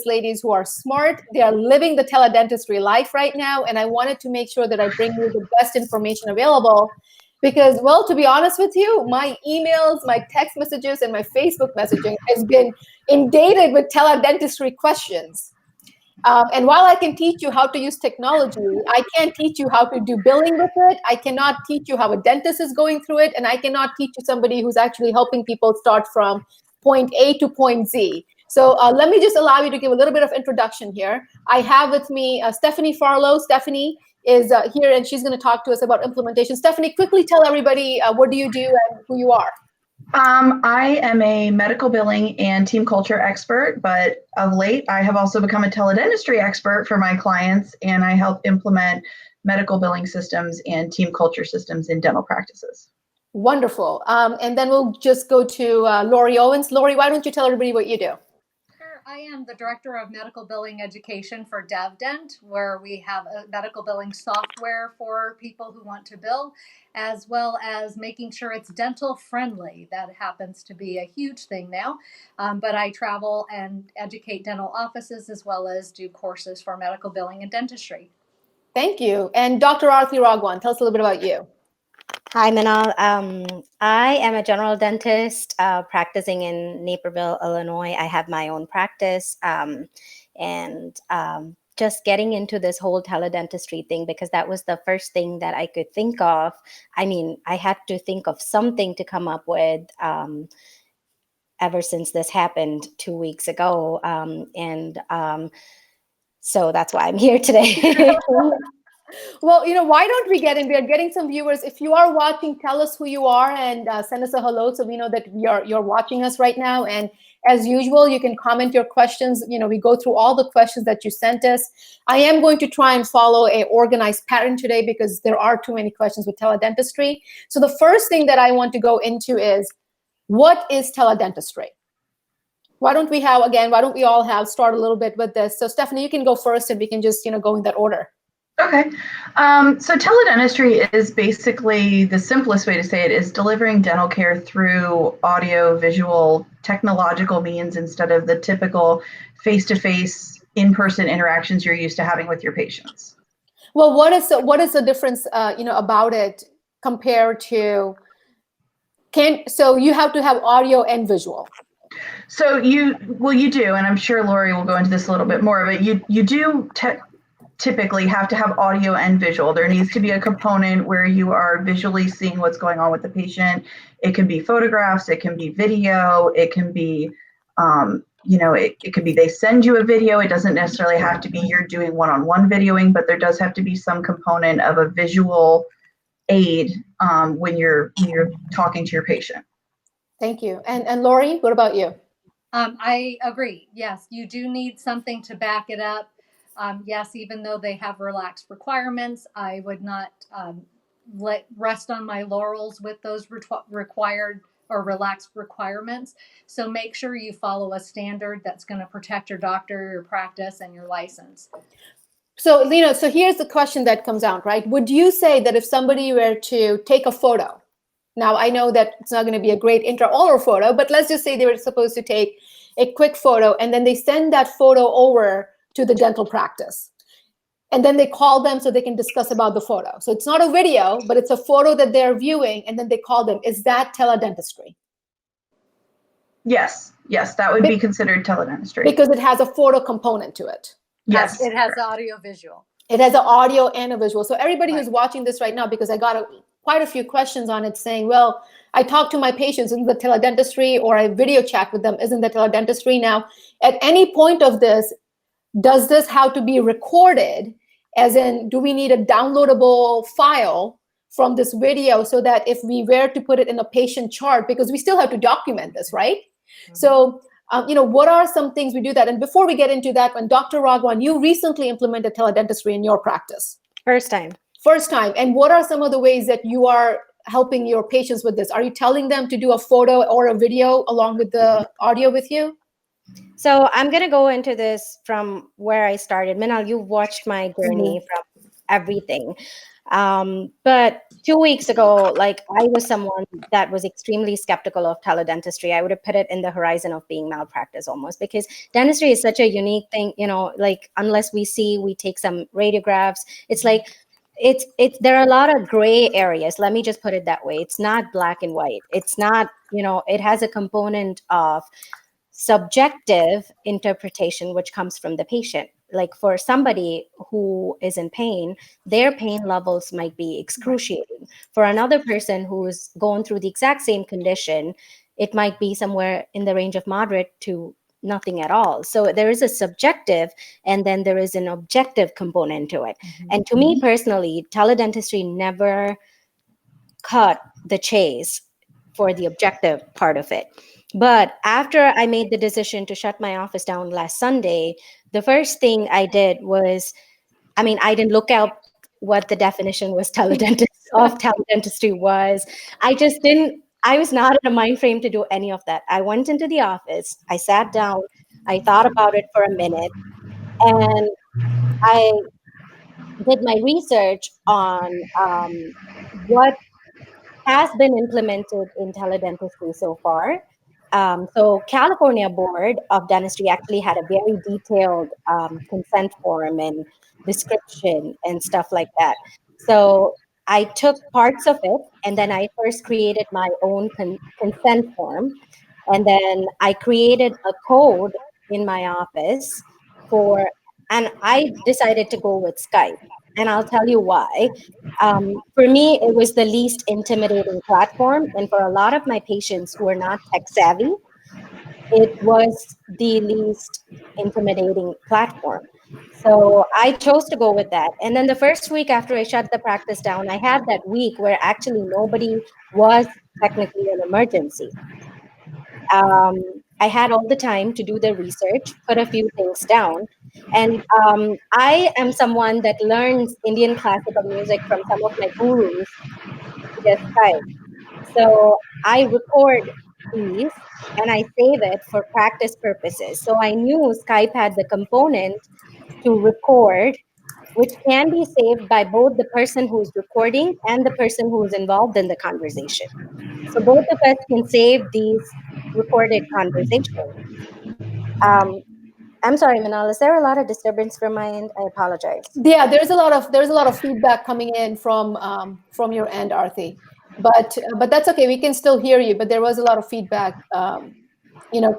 ladies who are smart. They are living the teledentistry life right now. And I wanted to make sure that I bring you the best information available because, well, to be honest with you, my emails, my text messages, and my Facebook messaging has been inundated with teledentistry questions. And while I can teach you how to use technology, I can't teach you how to do billing with it. I cannot teach you how a dentist is going through it. And I cannot teach you somebody who's actually helping people start from point A to point Z. So let me just allow you to give a little bit of introduction here. I have with me Stephanie Farlow. Stephanie is here, and she's going to talk to us about implementation. Stephanie, quickly tell everybody what do you do and who you are. I am a medical billing and team culture expert, but of late, I have also become a teledentistry expert for my clients, and I help implement medical billing systems and team culture systems in dental practices. Wonderful. And then we'll just go to Lori Owens. Lori, why don't you tell everybody what you do? Sure. I am the Director of Medical Billing Education for DevDent, where we have a medical billing software for people who want to bill, as well as making sure it's dental friendly. That happens to be a huge thing now. But I travel and educate dental offices as well as do courses for medical billing and dentistry. Thank you. And Dr. Arthi Ragwan, tell us a little bit about you. Hi, Minal. I am a general dentist practicing in Naperville, Illinois. I have my own practice and just getting into this whole teledentistry thing because that was the first thing that I could think of. I mean, I had to think of something to come up with ever since this happened 2 weeks ago. So that's why I'm here today. Well, why don't we get in? We are getting some viewers. If you are watching, tell us who you are and send us a hello so we know that you're watching us right now. And as usual, you can comment your questions. We go through all the questions that you sent us. I am going to try and follow an organized pattern today because there are too many questions with teledentistry. So the first thing that I want to go into is, what is teledentistry? Why don't we all start a little bit with this? So Stephanie, you can go first and we can just, go in that order. Okay. So teledentistry is basically, the simplest way to say it is delivering dental care through audio, visual, technological means instead of the typical face-to-face, in-person interactions you're used to having with your patients. Well, what is the difference, about it compared to, so you have to have audio and visual? So you do, and I'm sure Lori will go into this a little bit more, but you do typically have to have audio and visual. There needs to be a component where you are visually seeing what's going on with the patient. It can be photographs, it can be video, it can be, it could be they send you a video. It doesn't necessarily have to be you're doing one-on-one videoing, but there does have to be some component of a visual aid when you're talking to your patient. Thank you. And Lori, what about you? I agree. Yes, you do need something to back it up. Yes, even though they have relaxed requirements, I would not rest on my laurels with those required or relaxed requirements. So make sure you follow a standard that's going to protect your doctor, your practice, and your license. So, so here's the question that comes out, right? Would you say that if somebody were to take a photo, now I know that it's not going to be a great intraoral photo, but let's just say they were supposed to take a quick photo and then they send that photo over to the dental practice. And then they call them so they can discuss about the photo. So it's not a video, but it's a photo that they're viewing, and then they call them. Is that teledentistry? Yes, that would be considered teledentistry. Because it has a photo component to it. Yes. It has audio visual. It has an audio and a visual. So everybody who's watching this right now, because I got quite a few questions on it saying, well, I talk to my patients, isn't the teledentistry, or I video chat with them, isn't the teledentistry? Now, at any point of this, does this have to be recorded? As in, do we need a downloadable file from this video so that if we were to put it in a patient chart, because we still have to document this, right? Mm-hmm. So, what are some things we do that? And before we get into that, when Dr. Ragwan, you recently implemented teledentistry in your practice. First time. And what are some of the ways that you are helping your patients with this? Are you telling them to do a photo or a video along with the audio with you? So I'm going to go into this from where I started. Minal, you watched my journey from everything. But 2 weeks ago, like I was someone that was extremely skeptical of teledentistry. I would have put it in the horizon of being malpractice almost, because dentistry is such a unique thing, like unless we see, we take some radiographs. It's like, there are a lot of gray areas. Let me just put it that way. It's not black and white. It's not, it has a component of subjective interpretation, which comes from the patient. Like for somebody who is in pain, their pain levels might be excruciating. For another person who's going through the exact same condition, it might be somewhere in the range of moderate to nothing at all. So there is a subjective and then there is an objective component to it. And to me personally, teledentistry never cut the chase for the objective part of it. But after I made the decision to shut my office down last Sunday, the first thing I did was, I didn't look up what the definition was of teledentistry was. I was not in a mind frame to do any of that. I went into the office, I sat down, I thought about it for a minute, and I did my research on what has been implemented in teledentistry so far. So California Board of Dentistry actually had a very detailed consent form and description and stuff like that. So I took parts of it, and then I first created my own consent form, and then I created a code in my office and I decided to go with Skype, and I'll tell you why. For me, it was the least intimidating platform. And for a lot of my patients who are not tech savvy, it was the least intimidating platform. So I chose to go with that. And then the first week after I shut the practice down, I had that week where actually nobody was technically an emergency. I had all the time to do the research, put a few things down. And I am someone that learns Indian classical music from some of my gurus via Skype. So I record these and I save it for practice purposes. So I knew Skype had the component to record, which can be saved by both the person who's recording and the person who's involved in the conversation. So both of us can save these recorded conversations. Um, I'm sorry, Minal, is there a lot of disturbance from my end? I apologize. Yeah, there's a lot of feedback coming in from your end, Arthi. But that's okay. We can still hear you. But there was a lot of feedback,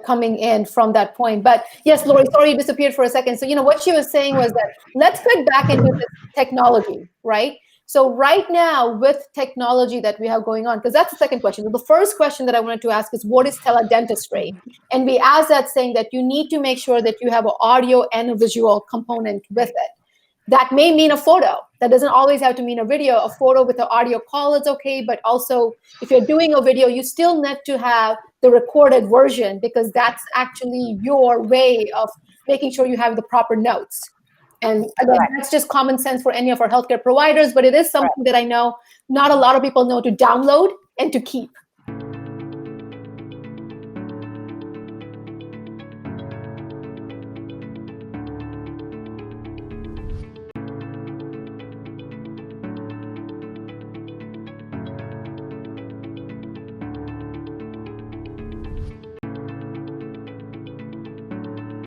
coming in from that point. But yes, Lori, sorry you disappeared for a second. So what she was saying was that let's get back into this technology, right? So right now with technology that we have going on, because that's the second question. The first question that I wanted to ask is, what is teledentistry? And we asked that saying that you need to make sure that you have an audio and a visual component with it. That may mean a photo. That doesn't always have to mean a video. A photo with an audio call is okay, but also if you're doing a video, you still need to have the recorded version, because that's actually your way of making sure you have the proper notes. And again, that's just common sense for any of our healthcare providers, but it is something that I know not a lot of people know to download and to keep.